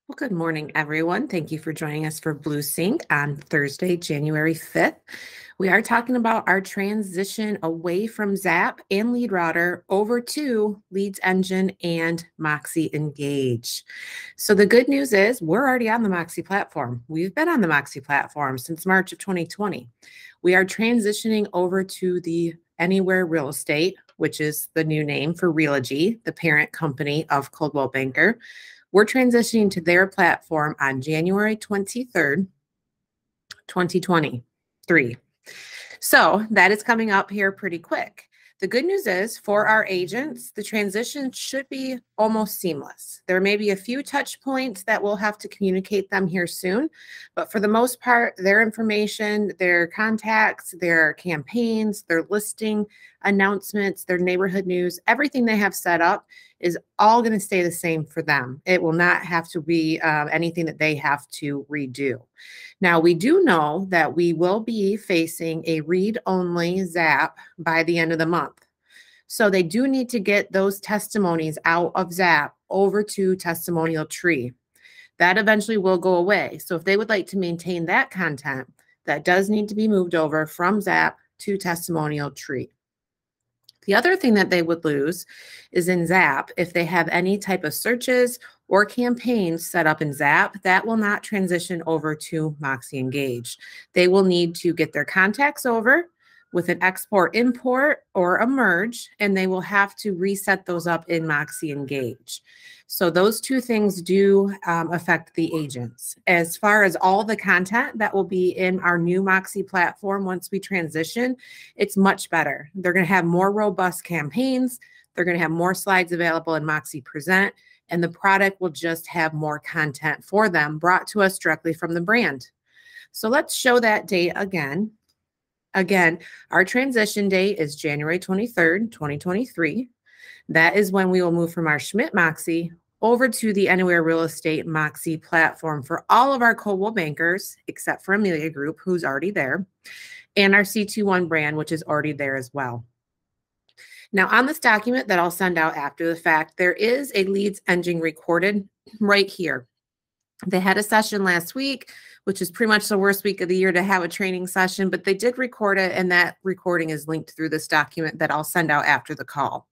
Well, good morning, everyone. Thank you for joining us for Blue Sync on Thursday, January 5th. We are talking about our transition away from Zap and Lead Router over to Leads Engine and Moxie Engage. So the good news is we're already on the Moxie platform. We've been on the Moxie platform since March of 2020. We are transitioning over to the Anywhere Real Estate, which is the new name for Realogy, the parent company of Coldwell Banker. We're transitioning to their platform on January 23rd, 2023. So that is coming up here pretty quick. The good news is for our agents, the transition should be almost seamless. There may be a few touch points that we'll have to communicate them here soon, but for the most part, their information, their contacts, their campaigns, their listing announcements, their neighborhood news, everything they have set up is all going to stay the same for them. It will not have to be anything that they have to redo. Now, we do know that we will be facing a read-only Zap by the end of the month. So they do need to get those testimonies out of Zap over to Testimonial Tree. That eventually will go away. So if they would like to maintain that content, that does need to be moved over from Zap to Testimonial Tree. The other thing that they would lose is in Zap, if they have any type of searches or campaigns set up in Zap, that will not transition over to Moxie Engage. They will need to get their contacts over with an export import or a merge, and they will have to reset those up in Moxie Engage. So those two things do affect the agents. As far as all the content that will be in our new Moxie platform once we transition, it's much better. They're going to have more robust campaigns. They're going to have more slides available in Moxie Present, and the product will just have more content for them brought to us directly from the brand. So let's show that date again. Again, our transition date is January 23rd, 2023. That is when we will move from our Schmidt Moxie over to the Anywhere Real Estate Moxie platform for all of our Coldwell Bankers, except for Amelia Group, who's already there, and our C21 brand, which is already there as well. Now, on this document that I'll send out after the fact, there is a Leads Engine recorded right here. They had a session last week, which is pretty much the worst week of the year to have a training session, but they did record it, and that recording is linked through this document that I'll send out after the call.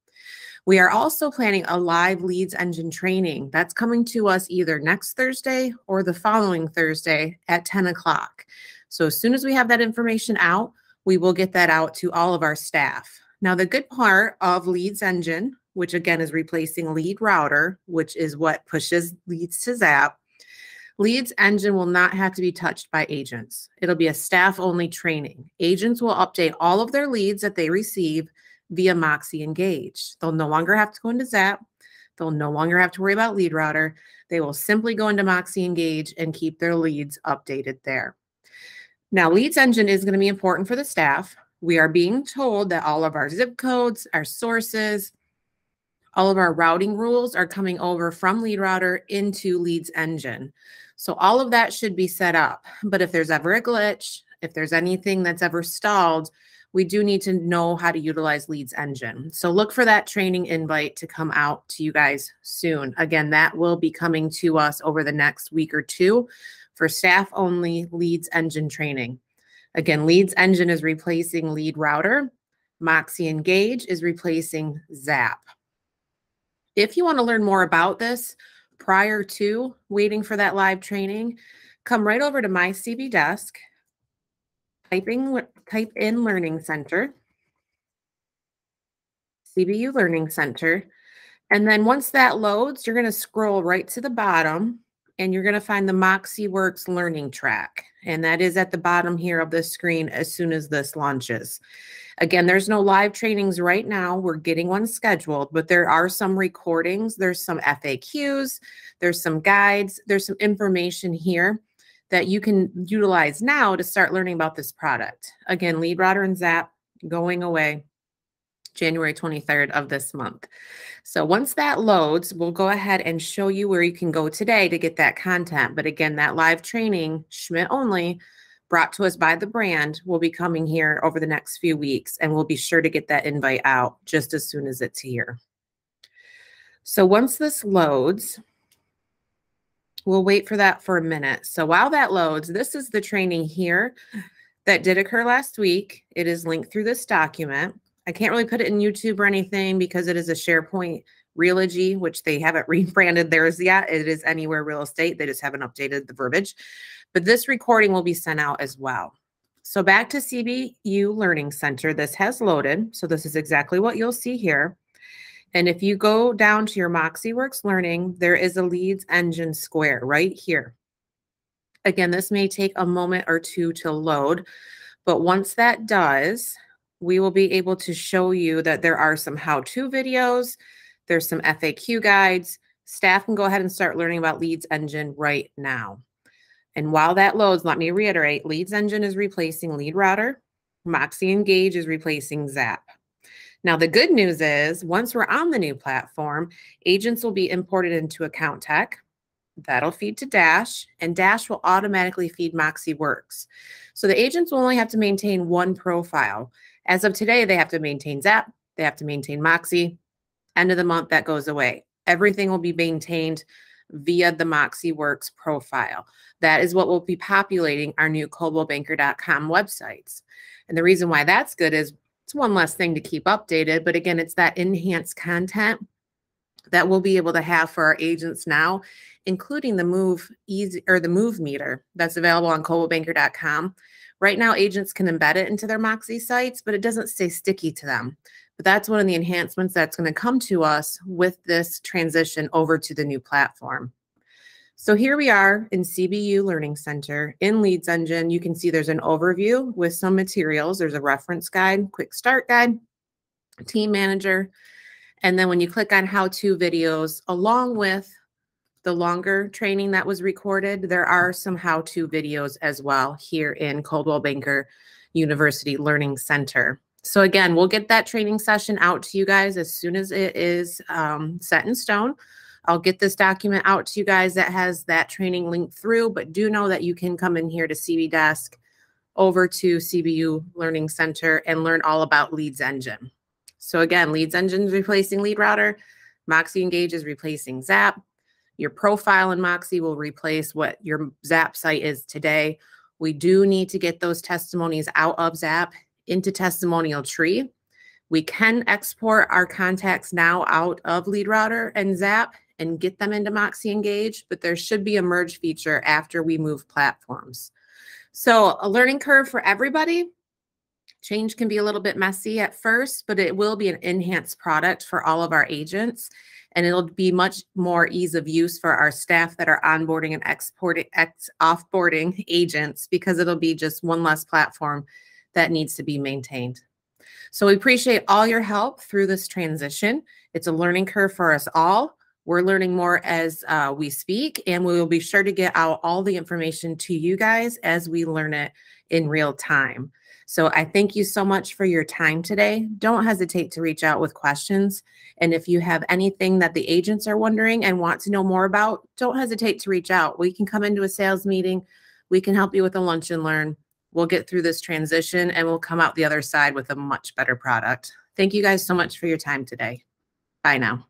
We are also planning a live Leads Engine training. That's coming to us either next Thursday or the following Thursday at 10 o'clock. So as soon as we have that information out, we will get that out to all of our staff. Now, the good part of Leads Engine, which again is replacing Lead Router, which is what pushes leads to Zap, Leads Engine will not have to be touched by agents. It'll be a staff-only training. Agents will update all of their leads that they receive via Moxie Engage. They'll no longer have to go into Zap. They'll no longer have to worry about Lead Router. They will simply go into Moxie Engage and keep their leads updated there. Now, Leads Engine is going to be important for the staff. We are being told that all of our zip codes, our sources, all of our routing rules are coming over from Lead Router into Leads Engine. So all of that should be set up. But if there's ever a glitch, if there's anything that's ever stalled, we do need to know how to utilize Leads Engine. So look for that training invite to come out to you guys soon. Again, that will be coming to us over the next week or two for staff-only Leads Engine training. Again, Leads Engine is replacing Lead Router. Moxie Engage is replacing Zap. If you want to learn more about this prior to waiting for that live training, come right over to my CB desk, type in Learning Center, CBU Learning Center, and then once that loads, you're going to scroll right to the bottom and you're going to find the Moxie Works Learning Track. And that is at the bottom here of the screen as soon as this launches. Again, there's no live trainings right now. We're getting one scheduled, but there are some recordings. There's some FAQs. There's some guides. There's some information here that you can utilize now to start learning about this product. Again, Lead Router and Zap going away January 23rd of this month. So once that loads, we'll go ahead and show you where you can go today to get that content. But again, that live training, Schmidt only, brought to us by the brand, will be coming here over the next few weeks, and we'll be sure to get that invite out just as soon as it's here. So once this loads, We'll wait for that for a minute. So while that loads, this is the training here that did occur last week. It is linked through this document. I can't really put it in YouTube or anything because it is a SharePoint Realogy, which they haven't rebranded theirs yet. It is Anywhere Real Estate. They just haven't updated the verbiage. But this recording will be sent out as well. So back to CBU Learning Center. This has loaded. So this is exactly what you'll see here. And if you go down to your MoxieWorks Learning, there is a Leads Engine square right here. Again, this may take a moment or two to load, but once that does, we will be able to show you that there are some how-to videos, there's some FAQ guides. Staff can go ahead and start learning about Leads Engine right now. And while that loads, let me reiterate, Leads Engine is replacing LeadRouter. Moxie Engage is replacing Zap. Now, the good news is once we're on the new platform, agents will be imported into Account Tech. That'll feed to Dash, and Dash will automatically feed MoxieWorks. So the agents will only have to maintain one profile. As of today, they have to maintain Zap, they have to maintain Moxie. End of the month, that goes away. Everything will be maintained via the MoxieWorks profile. That is what will be populating our new ColdwellBanker.com websites. And the reason why that's good is it's one less thing to keep updated, but again, it's that enhanced content that we'll be able to have for our agents now, including the Move Meter that's available on ColdwellBanker.com. Right now, agents can embed it into their Moxie sites, but it doesn't stay sticky to them. But that's one of the enhancements that's going to come to us with this transition over to the new platform. So here we are in CBU Learning Center. In Leads Engine, you can see there's an overview with some materials. There's a reference guide, quick start guide, team manager. And then when you click on how-to videos, along with the longer training that was recorded, there are some how-to videos as well here in Coldwell Banker University Learning Center. So again, we'll get that training session out to you guys as soon as it is set in stone. I'll get this document out to you guys that has that training linked through, but do know that you can come in here to CB Desk over to CBU Learning Center and learn all about Leads Engine. So again, Leads Engine is replacing LeadRouter. Moxie Engage is replacing Zap. Your profile in Moxie will replace what your Zap site is today. We do need to get those testimonies out of Zap into Testimonial Tree. We can export our contacts now out of LeadRouter and Zap and get them into Moxie Engage, but there should be a merge feature after we move platforms. So a learning curve for everybody. Change can be a little bit messy at first, but it will be an enhanced product for all of our agents, and it'll be much more ease of use for our staff that are onboarding and offboarding agents, because it'll be just one less platform that needs to be maintained. So we appreciate all your help through this transition. It's a learning curve for us all. We're learning more as we speak, and we will be sure to get out all the information to you guys as we learn it in real time. So I thank you so much for your time today. Don't hesitate to reach out with questions. And if you have anything that the agents are wondering and want to know more about, don't hesitate to reach out. We can come into a sales meeting. We can help you with a lunch and learn. We'll get through this transition and we'll come out the other side with a much better product. Thank you guys so much for your time today. Bye now.